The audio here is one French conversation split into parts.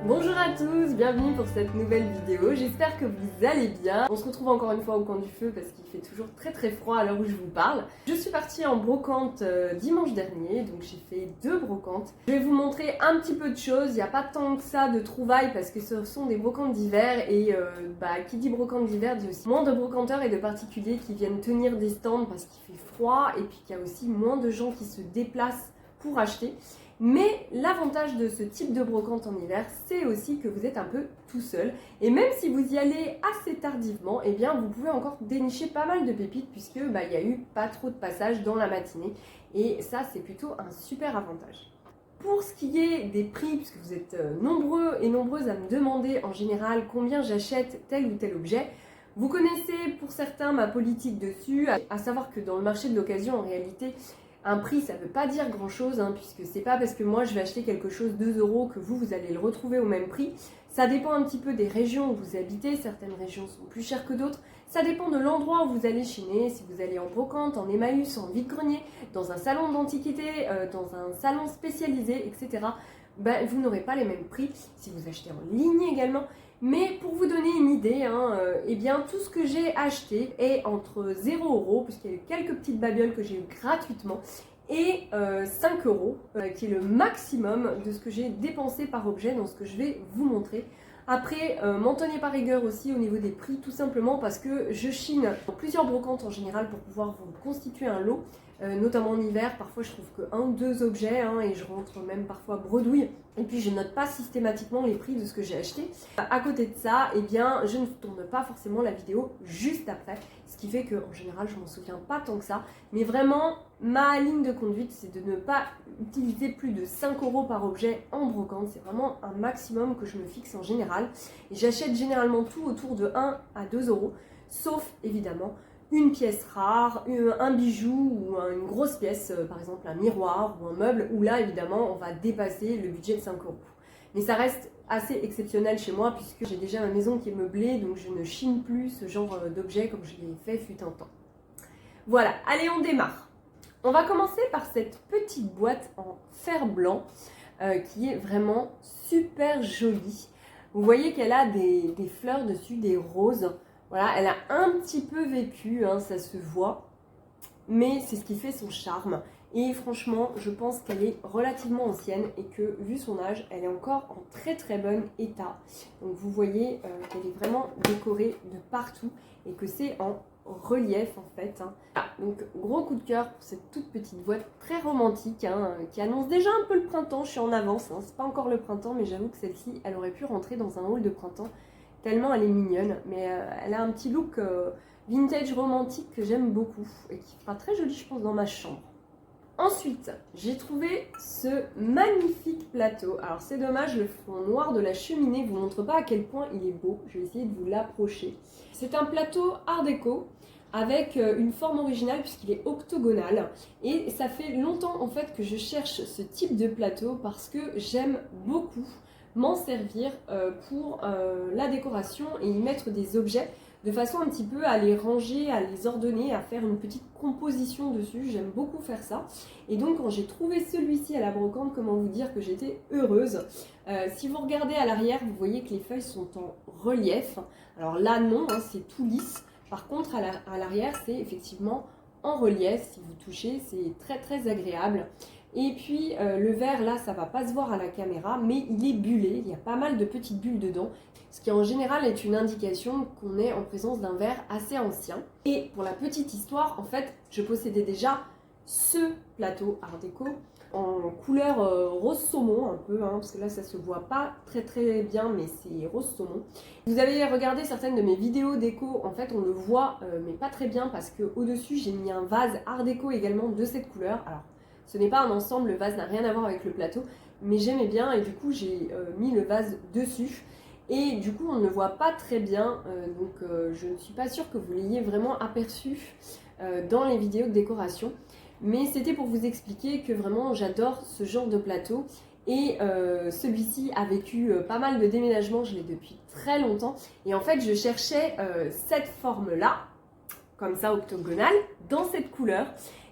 Bonjour à tous, bienvenue pour cette nouvelle vidéo, j'espère que vous allez bien. On se retrouve encore une fois au coin du feu parce qu'il fait toujours très froid à l'heure où je vous parle. Je suis partie en brocante dimanche dernier, donc j'ai fait 2 brocantes. Je vais vous montrer un petit peu de choses, il n'y a pas tant que ça de trouvailles parce que ce sont des brocantes d'hiver et qui dit brocante d'hiver dit aussi moins de brocanteurs et de particuliers qui viennent tenir des stands parce qu'il fait froid et puis qu'il y a aussi moins de gens qui se déplacent pour acheter. Mais l'avantage de ce type de brocante en hiver, c'est aussi que vous êtes un peu tout seul. Et même si vous y allez assez tardivement, eh bien vous pouvez encore dénicher pas mal de pépites puisque il n'y a eu pas trop de passages dans la matinée. Et ça, c'est plutôt un super avantage. Pour ce qui est des prix, puisque vous êtes nombreux et nombreuses à me demander en général combien j'achète tel ou tel objet, vous connaissez pour certains ma politique dessus, à savoir que dans le marché de l'occasion, en réalité, un prix, ça ne veut pas dire grand chose, puisque c'est pas parce que moi je vais acheter quelque chose 2 € que vous allez le retrouver au même prix. Ça dépend un petit peu des régions où vous habitez, certaines régions sont plus chères que d'autres. Ça dépend de l'endroit où vous allez chiner, si vous allez en brocante, en Emmaüs, en vide-grenier, dans un salon d'antiquité, dans un salon spécialisé, etc. Vous n'aurez pas les mêmes prix si vous achetez en ligne également. Mais pour vous donner une idée, tout ce que j'ai acheté est entre 0 €, puisqu'il y a eu quelques petites babioles que j'ai eues gratuitement, et 5 €, qui est le maximum de ce que j'ai dépensé par objet dans ce que je vais vous montrer. Après, m'en tenez par rigueur aussi au niveau des prix, tout simplement parce que je chine dans plusieurs brocantes en général pour pouvoir vous constituer un lot, notamment en hiver. Parfois je trouve que 1 ou 2 objets et je rentre même parfois bredouille. Et puis je note pas systématiquement les prix de ce que j'ai acheté. À côté de ça, je ne tourne pas forcément la vidéo juste après, ce qui fait qu'en général je m'en souviens pas tant que ça. Mais vraiment, ma ligne de conduite, c'est de ne pas utiliser plus de 5 € par objet en brocante. C'est vraiment un maximum que je me fixe en général. Et j'achète généralement tout autour de 1 à 2 €, sauf évidemment une pièce rare, un bijou ou une grosse pièce, par exemple un miroir ou un meuble, où là évidemment on va dépasser le budget de 5 €. Mais ça reste assez exceptionnel chez moi puisque j'ai déjà ma maison qui est meublée, donc je ne chine plus ce genre d'objet comme je l'ai fait fut un temps. Voilà, allez on démarre. On va commencer par cette petite boîte en fer blanc qui est vraiment super jolie. Vous voyez qu'elle a des fleurs dessus, des roses. Voilà, elle a un petit peu vécu, ça se voit, mais c'est ce qui fait son charme. Et franchement, je pense qu'elle est relativement ancienne et que, vu son âge, elle est encore en très bon état. Donc vous voyez qu'elle est vraiment décorée de partout et que c'est en relief en fait. Donc gros coup de cœur pour cette toute petite boîte très romantique qui annonce déjà un peu le printemps. Je suis en avance, c'est pas encore le printemps, mais j'avoue que celle-ci, elle aurait pu rentrer dans un haul de printemps. Tellement elle est mignonne, mais elle a un petit look vintage romantique que j'aime beaucoup et qui fera très joli je pense dans ma chambre. Ensuite, j'ai trouvé ce magnifique plateau. Alors c'est dommage, le fond noir de la cheminée ne vous montre pas à quel point il est beau. Je vais essayer de vous l'approcher. C'est un plateau art déco avec une forme originale puisqu'il est octogonal. Et ça fait longtemps en fait que je cherche ce type de plateau parce que j'aime beaucoup m'en servir pour la décoration et y mettre des objets de façon un petit peu à les ranger, à les ordonner, à faire une petite composition dessus. J'aime beaucoup faire ça. Et donc quand j'ai trouvé celui-ci à la brocante, comment vous dire que j'étais heureuse. Si vous regardez à l'arrière, vous voyez que les feuilles sont en relief. Alors là non, c'est tout lisse. Par contre à l'arrière, c'est effectivement en relief. Si vous touchez, c'est très agréable. Et puis le verre là, ça va pas se voir à la caméra, mais il est bullé, il y a pas mal de petites bulles dedans, ce qui en général est une indication qu'on est en présence d'un verre assez ancien. Et pour la petite histoire, en fait, je possédais déjà ce plateau art déco en couleur rose saumon un peu, parce que là ça se voit pas très bien, mais c'est rose saumon. Vous avez regardé certaines de mes vidéos déco, en fait on le voit, mais pas très bien parce que au dessus j'ai mis un vase art déco également de cette couleur. Alors ce n'est pas un ensemble, le vase n'a rien à voir avec le plateau, mais j'aimais bien et du coup j'ai mis le vase dessus. Et du coup on ne le voit pas très bien, je ne suis pas sûre que vous l'ayez vraiment aperçu dans les vidéos de décoration. Mais c'était pour vous expliquer que vraiment j'adore ce genre de plateau. Et celui-ci a vécu pas mal de déménagements, je l'ai depuis très longtemps. Et en fait je cherchais cette forme-là, comme ça octogonale, dans cette couleur.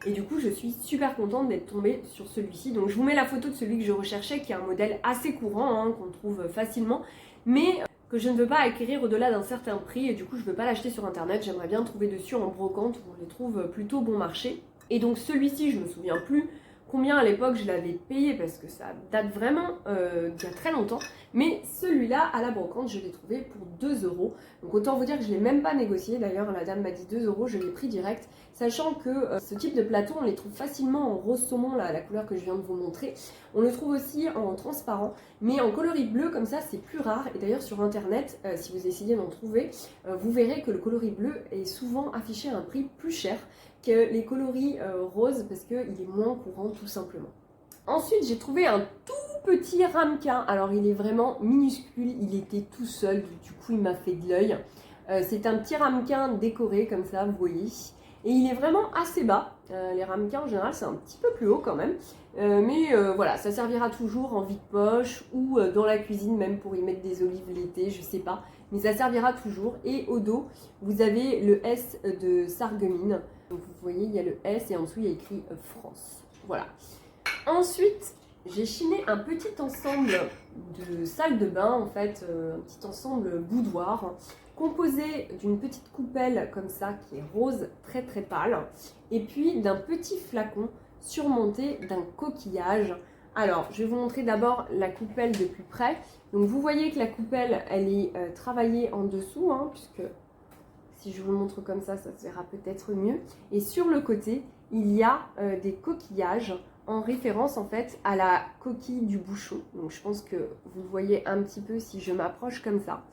Et du coup, je suis super contente d'être tombée sur celui-ci. Donc je vous mets la photo de celui que je recherchais, qui est un modèle assez courant, hein, qu'on trouve facilement, mais que je ne veux pas acquérir au-delà d'un certain prix. Et du coup, je ne veux pas l'acheter sur internet. J'aimerais bien trouver dessus en brocante où on les trouve plutôt bon marché. Et donc celui-ci, je me souviens plus combien à l'époque je l'avais payé parce que ça date vraiment d'il y a très longtemps. Mais celui-là, à la brocante, je l'ai trouvé pour 2 euros. Donc autant vous dire que je ne l'ai même pas négocié. D'ailleurs, la dame m'a dit 2 euros, je l'ai pris direct. Sachant que ce type de plateau, on les trouve facilement en rose saumon, là, la couleur que je viens de vous montrer. On le trouve aussi en transparent, mais en coloris bleu comme ça, c'est plus rare. Et d'ailleurs, sur internet, si vous essayez d'en trouver, vous verrez que le coloris bleu est souvent affiché à un prix plus cher que les coloris roses parce qu'il est moins courant tout simplement. Ensuite, j'ai trouvé un tout petit ramequin. Alors, il est vraiment minuscule, il était tout seul, du coup, il m'a fait de l'œil. C'est un petit ramequin décoré comme ça, vous voyez. Et il est vraiment assez bas. Les ramequins, en général, c'est un petit peu plus haut quand même. Mais voilà, ça servira toujours en vide-poche ou dans la cuisine, même pour y mettre des olives l'été, je sais pas. Mais ça servira toujours. Et au dos, vous avez le S de Sarreguemines. Donc vous voyez, il y a le S et en dessous, il y a écrit France. Voilà. Ensuite, j'ai chiné un petit ensemble de salle de bain, en fait, un petit ensemble boudoir, composé d'une petite coupelle comme ça, qui est rose, très très pâle, et puis d'un petit flacon surmonté d'un coquillage. Alors, je vais vous montrer d'abord la coupelle de plus près. Donc vous voyez que la coupelle, elle est travaillée en dessous, hein, puisque si je vous le montre comme ça se verra peut-être mieux. Et sur le côté, il y a des coquillages en référence en fait à la coquille du bouchon. Donc je pense que vous voyez un petit peu si je m'approche comme ça.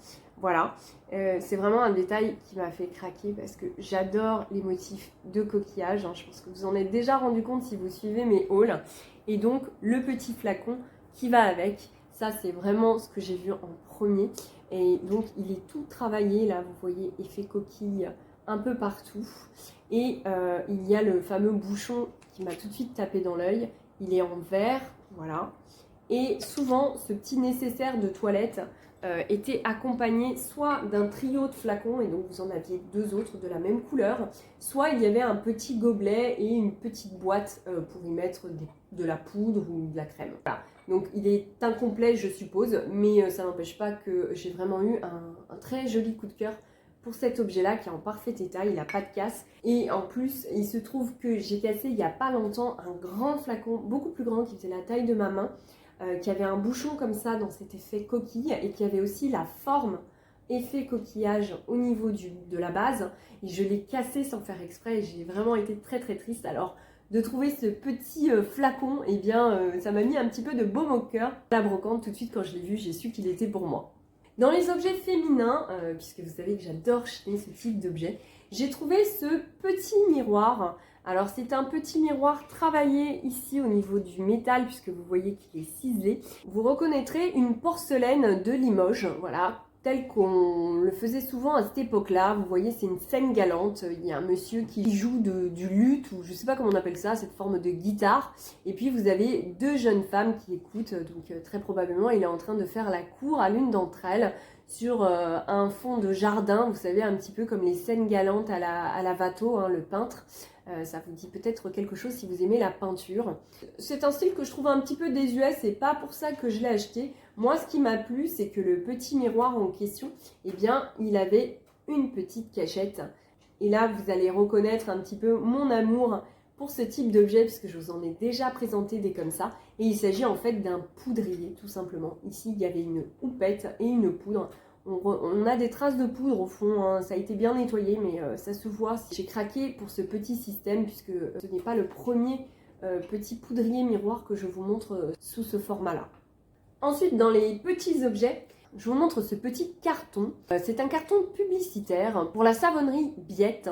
Voilà, c'est vraiment un détail qui m'a fait craquer parce que j'adore les motifs de coquillages. Hein. Je pense que vous en êtes déjà rendu compte si vous suivez mes hauls. Et donc le petit flacon qui va avec, ça c'est vraiment ce que j'ai vu en premier. Et donc il est tout travaillé, là vous voyez effet coquille un peu partout. Et il y a le fameux bouchon qui m'a tout de suite tapé dans l'œil. Il est en verre, voilà. Et souvent, ce petit nécessaire de toilette était accompagné soit d'un trio de flacons, et donc vous en aviez 2 autres de la même couleur, soit il y avait un petit gobelet et une petite boîte pour y mettre de la poudre ou de la crème. Voilà. Donc il est incomplet, je suppose, mais ça n'empêche pas que j'ai vraiment eu un très joli coup de cœur pour cet objet-là qui est en parfait état, il n'a pas de casse. Et en plus, il se trouve que j'ai cassé il n'y a pas longtemps un grand flacon, beaucoup plus grand, qui faisait la taille de ma main, qui avait un bouchon comme ça dans cet effet coquille et qui avait aussi la forme effet coquillage au niveau de la base. Et je l'ai cassé sans faire exprès et j'ai vraiment été très très triste. Alors, de trouver ce petit flacon, eh bien, ça m'a mis un petit peu de baume au cœur. La brocante, tout de suite, quand je l'ai vu, j'ai su qu'il était pour moi. Dans les objets féminins, puisque vous savez que j'adore chiner ce type d'objet, j'ai trouvé ce petit miroir. Alors c'est un petit miroir travaillé ici au niveau du métal, puisque vous voyez qu'il est ciselé. Vous reconnaîtrez une porcelaine de Limoges, voilà, tel qu'on le faisait souvent à cette époque-là. Vous voyez, c'est une scène galante. Il y a un monsieur qui joue du luth, ou je ne sais pas comment on appelle ça, cette forme de guitare. Et puis vous avez 2 jeunes femmes qui écoutent, donc très probablement il est en train de faire la cour à l'une d'entre elles sur un fond de jardin, vous savez, un petit peu comme les scènes galantes à la Watteau, hein, le peintre. Ça vous dit peut-être quelque chose si vous aimez la peinture. C'est un style que je trouve un petit peu désuet, c'est pas pour ça que je l'ai acheté. Moi, ce qui m'a plu, c'est que le petit miroir en question, eh bien, il avait une petite cachette. Et là, vous allez reconnaître un petit peu mon amour pour ce type d'objet, puisque je vous en ai déjà présenté des comme ça. Et il s'agit en fait d'un poudrier, tout simplement. Ici, il y avait une houppette et une poudre. On a des traces de poudre au fond, hein. Ça a été bien nettoyé, mais ça se voit. J'ai craqué pour ce petit système, puisque ce n'est pas le premier petit poudrier miroir que je vous montre sous ce format-là. Ensuite, dans les petits objets, je vous montre ce petit carton. C'est un carton publicitaire pour la savonnerie Biette,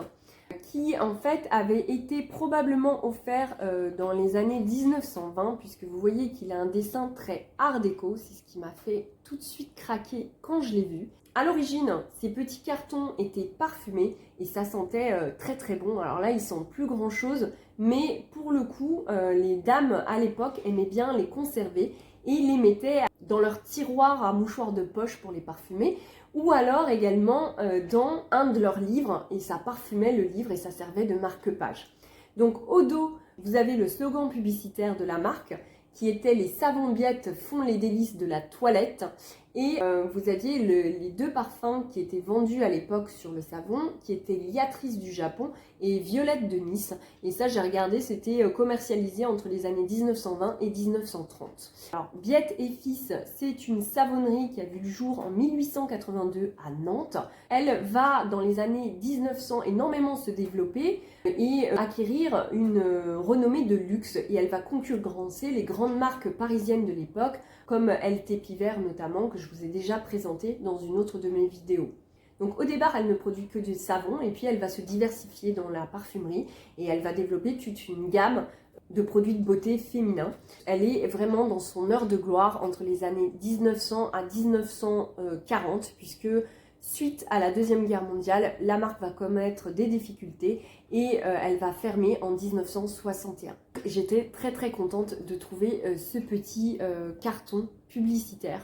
qui en fait avait été probablement offert dans les années 1920, puisque vous voyez qu'il a un dessin très art déco. C'est ce qui m'a fait tout de suite craquer quand je l'ai vu. À l'origine, ces petits cartons étaient parfumés et ça sentait très très bon. Alors là, ils sentent plus grand chose, mais pour le coup, les dames à l'époque aimaient bien les conserver et ils les mettaient dans leur tiroir à mouchoirs de poche pour les parfumer, ou alors également dans un de leurs livres, et ça parfumait le livre et ça servait de marque-page. Donc au dos, vous avez le slogan publicitaire de la marque qui était les savons Biette font les délices de la toilette. Et vous aviez les deux parfums qui étaient vendus à l'époque sur le savon, qui étaient Liatrice du Japon et Violette de Nice. Et ça, j'ai regardé, c'était commercialisé entre les années 1920 et 1930. Alors, Biette et Fils, c'est une savonnerie qui a vu le jour en 1882 à Nantes. Elle va, dans les années 1900, énormément se développer et acquérir une renommée de luxe. Et elle va concurrencer les grandes marques parisiennes de l'époque, comme LT Pivert notamment, que je vous ai déjà présenté dans une autre de mes vidéos. Donc au départ, elle ne produit que du savon et puis elle va se diversifier dans la parfumerie et elle va développer toute une gamme de produits de beauté féminins. Elle est vraiment dans son heure de gloire entre les années 1900 à 1940 puisque suite à la Deuxième Guerre mondiale, la marque va connaître des difficultés et elle va fermer en 1961. J'étais très contente de trouver ce petit carton publicitaire.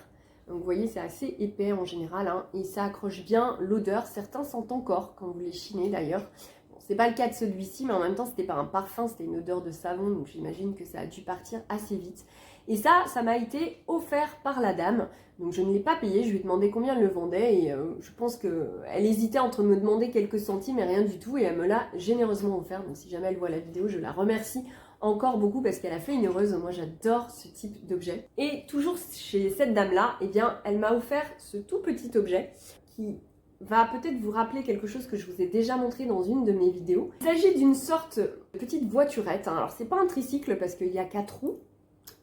Donc vous voyez, c'est assez épais en général hein, et ça accroche bien l'odeur. Certains sentent encore quand vous les chinez d'ailleurs. Bon, c'est pas le cas de celui-ci, mais en même temps, c'était pas un parfum, c'était une odeur de savon, donc j'imagine que ça a dû partir assez vite. Et ça m'a été offert par la dame. Donc je ne l'ai pas payé, je lui ai demandé combien elle le vendait et je pense qu'elle hésitait entre me demander quelques centimes et rien du tout et elle me l'a généreusement offert. Donc si jamais elle voit la vidéo, je la remercie encore beaucoup parce qu'elle a fait une heureuse. Moi j'adore ce type d'objet. Et toujours chez cette dame-là, eh bien, elle m'a offert ce tout petit objet qui va peut-être vous rappeler quelque chose que je vous ai déjà montré dans une de mes vidéos. Il s'agit d'une sorte de petite voiturette. Hein. Alors c'est pas un tricycle parce qu'il y a 4 roues.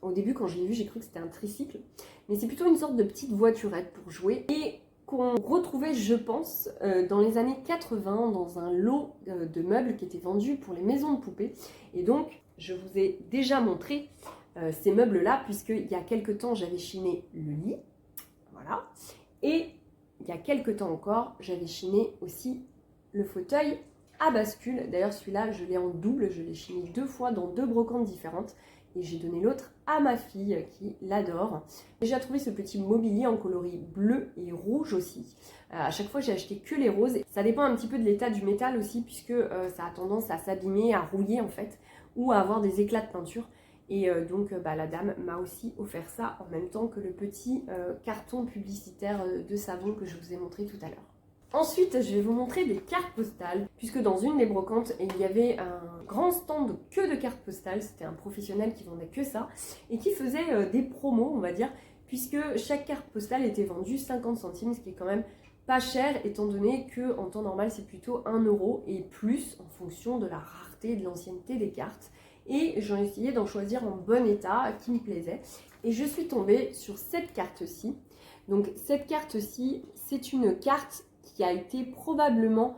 Au début, quand je l'ai vu, j'ai cru que c'était un tricycle. Mais c'est plutôt une sorte de petite voiturette pour jouer. Et qu'on retrouvait, je pense, dans les années 80, dans un lot de meubles qui étaient vendus pour les maisons de poupées. Et donc, je vous ai déjà montré ces meubles-là, puisqu'il y a quelques temps, j'avais chiné le lit. Voilà. Et il y a quelques temps encore, j'avais chiné aussi le fauteuil à bascule. D'ailleurs, celui-là, je l'ai en double. Je l'ai chiné 2 fois dans 2 brocantes différentes. Et j'ai donné l'autre à ma fille qui l'adore. J'ai trouvé ce petit mobilier en coloris bleu et rouge aussi. À chaque fois j'ai acheté que les roses. Ça dépend un petit peu de l'état du métal aussi puisque ça a tendance à s'abîmer, à rouiller en fait, ou à avoir des éclats de peinture. Et donc la dame m'a aussi offert ça en même temps que le petit carton publicitaire de savon que je vous ai montré tout à l'heure. Ensuite, je vais vous montrer des cartes postales, puisque dans une des brocantes, il y avait un grand stand que de cartes postales. C'était un professionnel qui vendait que ça, et qui faisait des promos, on va dire, puisque chaque carte postale était vendue 50 centimes, ce qui est quand même pas cher, étant donné qu'en temps normal, c'est plutôt 1 euro et plus, en fonction de la rareté et de l'ancienneté des cartes. Et j'en ai essayé d'en choisir en bon état, qui me plaisait. Et je suis tombée sur cette carte-ci. Donc cette carte-ci, c'est une carte qui a été probablement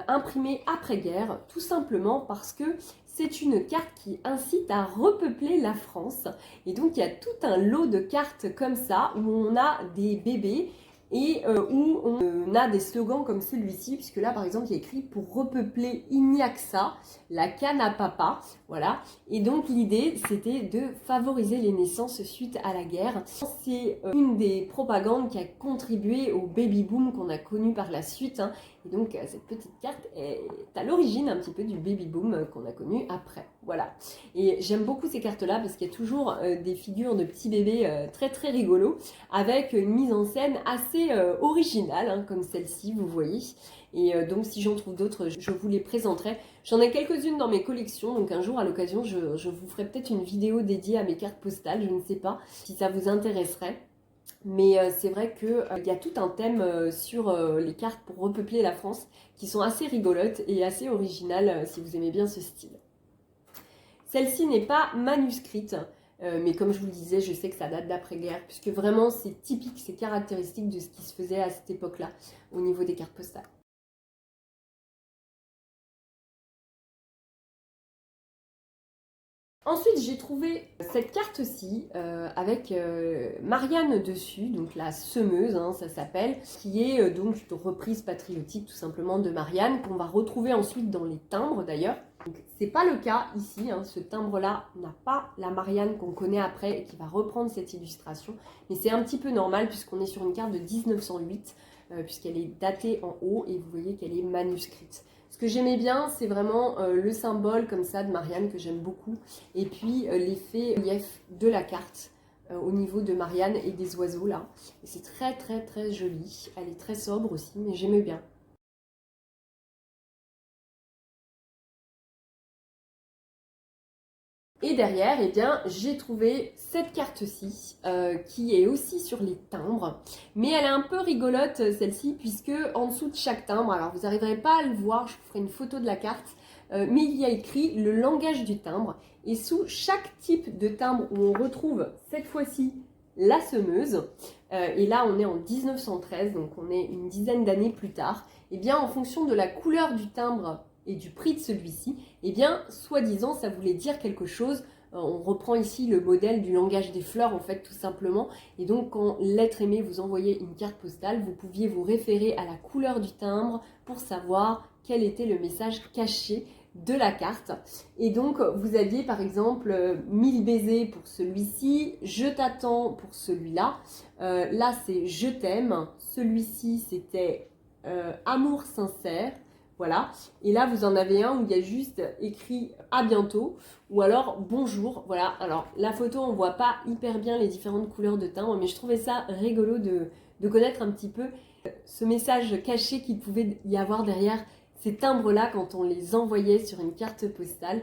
imprimée après-guerre, tout simplement parce que c'est une carte qui incite à repeupler la France. Et donc il y a tout un lot de cartes comme ça, où on a des bébés et où on a des slogans comme celui-ci, puisque là par exemple il y a écrit « Pour repeupler, il n'y a que ça, la canne à papa ». Voilà. Et donc l'idée c'était de favoriser les naissances suite à la guerre. C'est une des propagandes qui a contribué au baby boom qu'on a connu par la suite. Hein. Et donc cette petite carte est à l'origine un petit peu du baby boom qu'on a connu après. Voilà. Et j'aime beaucoup ces cartes-là parce qu'il y a toujours des figures de petits bébés très rigolos avec une mise en scène assez originale, hein, comme celle-ci, vous voyez. Et donc si j'en trouve d'autres, je vous les présenterai. J'en ai quelques-unes dans mes collections, donc un jour à l'occasion, je vous ferai peut-être une vidéo dédiée à mes cartes postales, je ne sais pas si ça vous intéresserait. Mais c'est vrai qu'il y a tout un thème sur les cartes pour repeupler la France qui sont assez rigolotes et assez originales si vous aimez bien ce style. Celle-ci n'est pas manuscrite, mais comme je vous le disais, je sais que ça date d'après-guerre, puisque vraiment c'est typique, c'est caractéristique de ce qui se faisait à cette époque-là au niveau des cartes postales. Ensuite, j'ai trouvé cette carte-ci avec Marianne dessus, donc la semeuse, hein, ça s'appelle, qui est donc une reprise patriotique tout simplement de Marianne, qu'on va retrouver ensuite dans les timbres d'ailleurs. C'est pas le cas ici, hein, ce timbre-là n'a pas la Marianne qu'on connaît après et qui va reprendre cette illustration, mais c'est un petit peu normal puisqu'on est sur une carte de 1908, puisqu'elle est datée en haut et vous voyez qu'elle est manuscrite. Ce que j'aimais bien, c'est vraiment le symbole comme ça de Marianne que j'aime beaucoup. Et puis l'effet relief de la carte au niveau de Marianne et des oiseaux là. Et c'est très très très joli. Elle est très sobre aussi, mais j'aimais bien. Et derrière, eh bien, j'ai trouvé cette carte-ci, qui est aussi sur les timbres. Mais elle est un peu rigolote, celle-ci, puisque en dessous de chaque timbre, alors vous n'arriverez pas à le voir, je vous ferai une photo de la carte, mais il y a écrit le langage du timbre. Et sous chaque type de timbre où on retrouve cette fois-ci la semeuse, et là on est en 1913, donc on est une dizaine d'années plus tard, et bien en fonction de la couleur du timbre et du prix de celui-ci, eh bien, soi-disant, ça voulait dire quelque chose. On reprend ici le modèle du langage des fleurs, en fait, tout simplement. Et donc, quand l'être aimé vous envoyait une carte postale, vous pouviez vous référer à la couleur du timbre pour savoir quel était le message caché de la carte. Et donc, vous aviez par exemple 1000 baisers pour celui-ci, je t'attends pour celui-là. Là, c'est je t'aime. Celui-ci, c'était amour sincère. Voilà. Et là, vous en avez un où il y a juste écrit à bientôt ou alors bonjour. Voilà. Alors, la photo, on voit pas hyper bien les différentes couleurs de timbre, mais je trouvais ça rigolo de connaître un petit peu ce message caché qu'il pouvait y avoir derrière ces timbres-là quand on les envoyait sur une carte postale.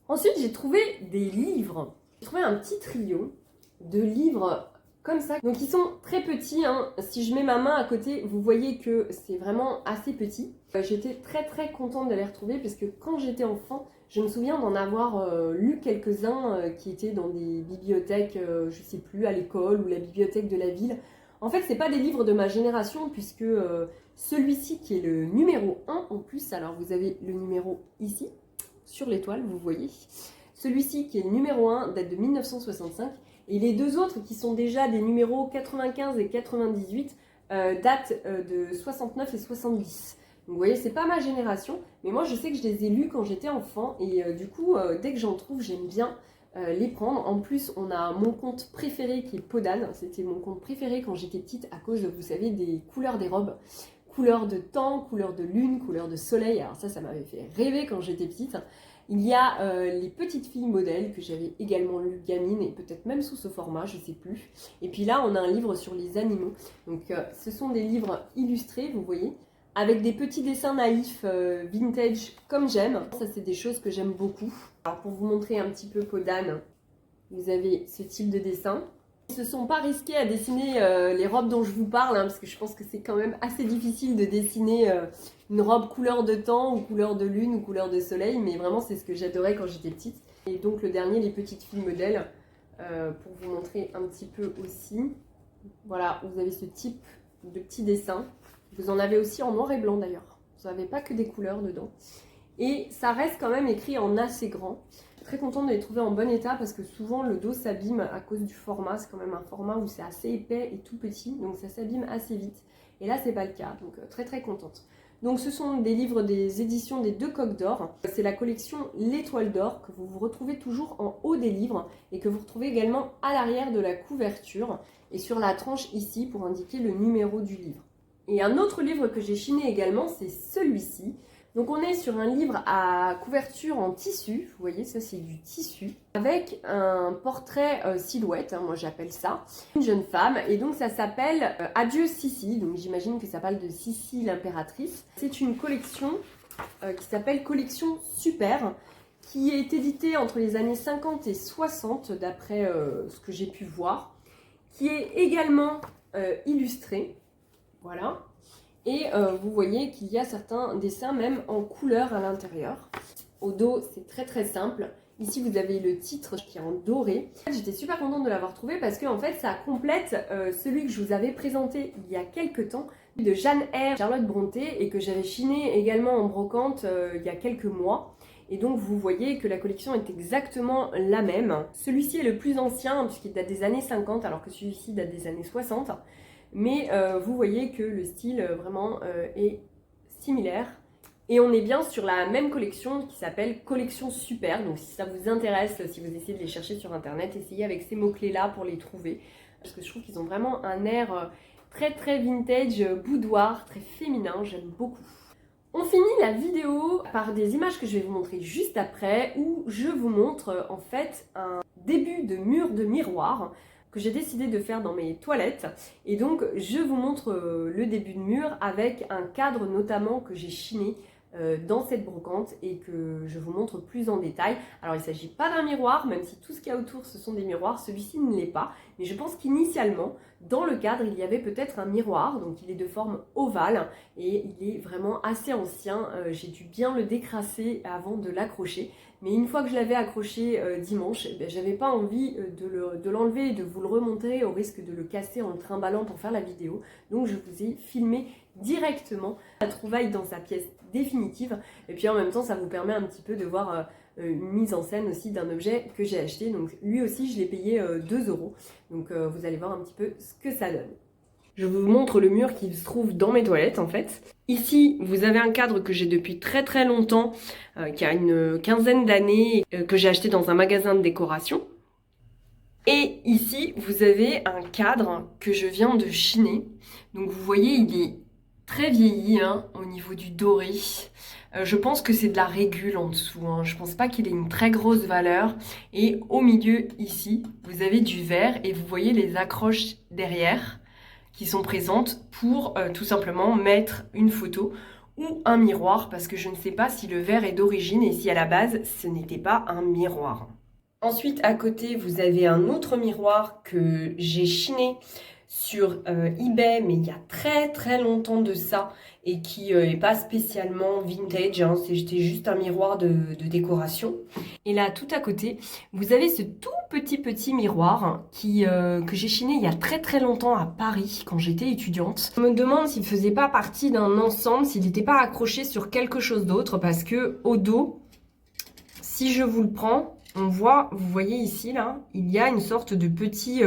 Ensuite, j'ai trouvé des livres. J'ai trouvé un petit trio de livres comme ça. Donc ils sont très petits, hein. Si je mets ma main à côté, vous voyez que c'est vraiment assez petit. J'étais très très contente de les retrouver parce que quand j'étais enfant, je me souviens d'en avoir lu quelques-uns qui étaient dans des bibliothèques, je sais plus, à l'école ou la bibliothèque de la ville. En fait, c'est pas des livres de ma génération puisque celui-ci qui est le numéro 1 en plus, alors vous avez le numéro ici, sur l'étoile, vous voyez. Celui-ci qui est le numéro 1 date de 1965. Et les deux autres, qui sont déjà des numéros 95 et 98, datent de 69 et 70. Donc vous voyez, c'est pas ma génération, mais moi je sais que je les ai lus quand j'étais enfant, et du coup, dès que j'en trouve, j'aime bien les prendre. En plus, on a mon conte préféré qui est Podane. C'était mon conte préféré quand j'étais petite à cause, vous savez, des couleurs des robes. Couleur de temps, couleur de lune, couleur de soleil. Alors ça m'avait fait rêver quand j'étais petite. Il y a les petites filles modèles que j'avais également lu gamine et peut-être même sous ce format, je ne sais plus. Et puis là, on a un livre sur les animaux. Donc ce sont des livres illustrés, vous voyez, avec des petits dessins naïfs vintage comme j'aime. Ça, c'est des choses que j'aime beaucoup. Alors pour vous montrer un petit peu Podane, vous avez ce type de dessin. Ils ne se sont pas risqués à dessiner les robes dont je vous parle, hein, parce que je pense que c'est quand même assez difficile de dessiner une robe couleur de temps ou couleur de lune ou couleur de soleil, mais vraiment c'est ce que j'adorais quand j'étais petite. Et donc le dernier, les petites filles modèles, pour vous montrer un petit peu aussi. Voilà, vous avez ce type de petits dessins. Vous en avez aussi en noir et blanc d'ailleurs. Vous n'avez pas que des couleurs dedans. Et ça reste quand même écrit en assez grand. Je suis très contente de les trouver en bon état parce que souvent le dos s'abîme à cause du format. C'est quand même un format où c'est assez épais et tout petit, donc ça s'abîme assez vite. Et là, c'est pas le cas, donc très très contente. Donc ce sont des livres des éditions des Deux Coques d'Or. C'est la collection L'Étoile d'Or que vous retrouvez toujours en haut des livres et que vous retrouvez également à l'arrière de la couverture et sur la tranche ici pour indiquer le numéro du livre. Et un autre livre que j'ai chiné également, c'est celui-ci. Donc on est sur un livre à couverture en tissu, vous voyez ça c'est du tissu, avec un portrait silhouette, hein, moi j'appelle ça, une jeune femme, et donc ça s'appelle Adieu Sissi, donc j'imagine que ça parle de Sissi l'impératrice. C'est une collection qui s'appelle Collection Super, qui est éditée entre les années 50 et 60 d'après ce que j'ai pu voir, qui est également illustrée, voilà. Et vous voyez qu'il y a certains dessins même en couleur à l'intérieur. Au dos, c'est très très simple. Ici, vous avez le titre qui est en doré. J'étais super contente de l'avoir trouvé parce que en fait, ça complète celui que je vous avais présenté il y a quelques temps de Jane Eyre, Charlotte Brontë et que j'avais chiné également en brocante il y a quelques mois. Et donc, vous voyez que la collection est exactement la même. Celui-ci est le plus ancien puisqu'il date des années 50 alors que celui-ci date des années 60. Mais vous voyez que le style vraiment est similaire. Et on est bien sur la même collection qui s'appelle Collection Super. Donc si ça vous intéresse, si vous essayez de les chercher sur internet, essayez avec ces mots-clés là pour les trouver. parce que je trouve qu'ils ont vraiment un air très vintage, boudoir, très féminin, j'aime beaucoup. On finit la vidéo par des images que je vais vous montrer juste après, où je vous montre en fait un début de mur de miroir que j'ai décidé de faire dans mes toilettes. Et donc je vous montre le début de mur avec un cadre notamment que j'ai chiné dans cette brocante et que je vous montre plus en détail. Alors il ne s'agit pas d'un miroir, même si tout ce qu'il y a autour ce sont des miroirs, celui-ci ne l'est pas, mais je pense qu'initialement dans le cadre il y avait peut-être un miroir, donc il est de forme ovale et il est vraiment assez ancien. J'ai dû bien le décrasser avant de l'accrocher, mais une fois que je l'avais accroché dimanche, j'avais pas envie de l'enlever et de vous le remonter au risque de le casser en le trimballant pour faire la vidéo, donc je vous ai filmé directement la trouvaille dans sa pièce définitive, et puis en même temps ça vous permet un petit peu de voir une mise en scène aussi d'un objet que j'ai acheté. Donc lui aussi je l'ai payé 2 €, donc vous allez voir un petit peu ce que ça donne. Je vous montre le mur qui se trouve dans mes toilettes en fait. Ici vous avez un cadre que j'ai depuis très longtemps, qui a une quinzaine d'années, que j'ai acheté dans un magasin de décoration. Et ici vous avez un cadre que je viens de chiner, donc vous voyez il est très vieilli hein, au niveau du doré. Je pense que c'est de la régule en dessous, hein. Je pense pas qu'il ait une très grosse valeur. Et au milieu ici, vous avez du verre et vous voyez les accroches derrière qui sont présentes pour tout simplement mettre une photo ou un miroir, parce que je ne sais pas si le verre est d'origine et si à la base ce n'était pas un miroir. Ensuite à côté vous avez un autre miroir que j'ai chiné sur eBay, mais il y a très longtemps de ça, et qui est pas spécialement vintage, hein, c'était juste un miroir de décoration. Et là tout à côté vous avez ce tout petit miroir hein, que j'ai chiné il y a très longtemps à Paris quand j'étais étudiante. Je me demande s'il faisait pas partie d'un ensemble, s'il n'était pas accroché sur quelque chose d'autre, parce que au dos, si je vous le prends, on voit, vous voyez ici là, il y a une sorte de petit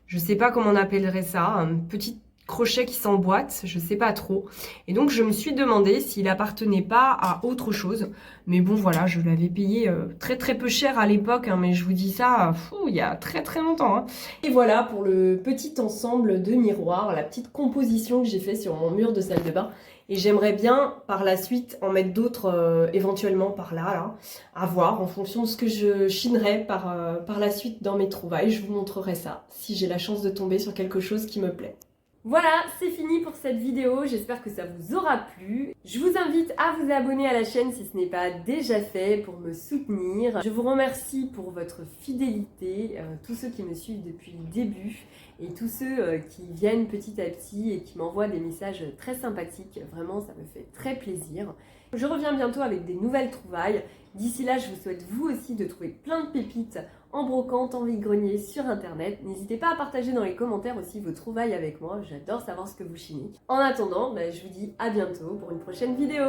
je sais pas comment on appellerait ça, un petit crochet qui s'emboîte, je sais pas trop. Et donc je me suis demandé s'il appartenait pas à autre chose. Mais bon voilà, je l'avais payé très peu cher à l'époque, hein, mais je vous dis ça, il y a très longtemps. Hein. Et voilà pour le petit ensemble de miroirs, la petite composition que j'ai fait sur mon mur de salle de bain. Et j'aimerais bien par la suite en mettre d'autres éventuellement par là, à voir en fonction de ce que je chinerai par la suite dans mes trouvailles. Je vous montrerai ça si j'ai la chance de tomber sur quelque chose qui me plaît. Voilà, c'est fini pour cette vidéo, j'espère que ça vous aura plu. Je vous invite à vous abonner à la chaîne si ce n'est pas déjà fait pour me soutenir. Je vous remercie pour votre fidélité, tous ceux qui me suivent depuis le début et tous ceux qui viennent petit à petit et qui m'envoient des messages très sympathiques. Vraiment, ça me fait très plaisir. Je reviens bientôt avec des nouvelles trouvailles. D'ici là, je vous souhaite vous aussi de trouver plein de pépites en brocante, en vide-grenier, sur internet. N'hésitez pas à partager dans les commentaires aussi vos trouvailles avec moi, j'adore savoir ce que vous chinez. En attendant, je vous dis à bientôt pour une prochaine vidéo.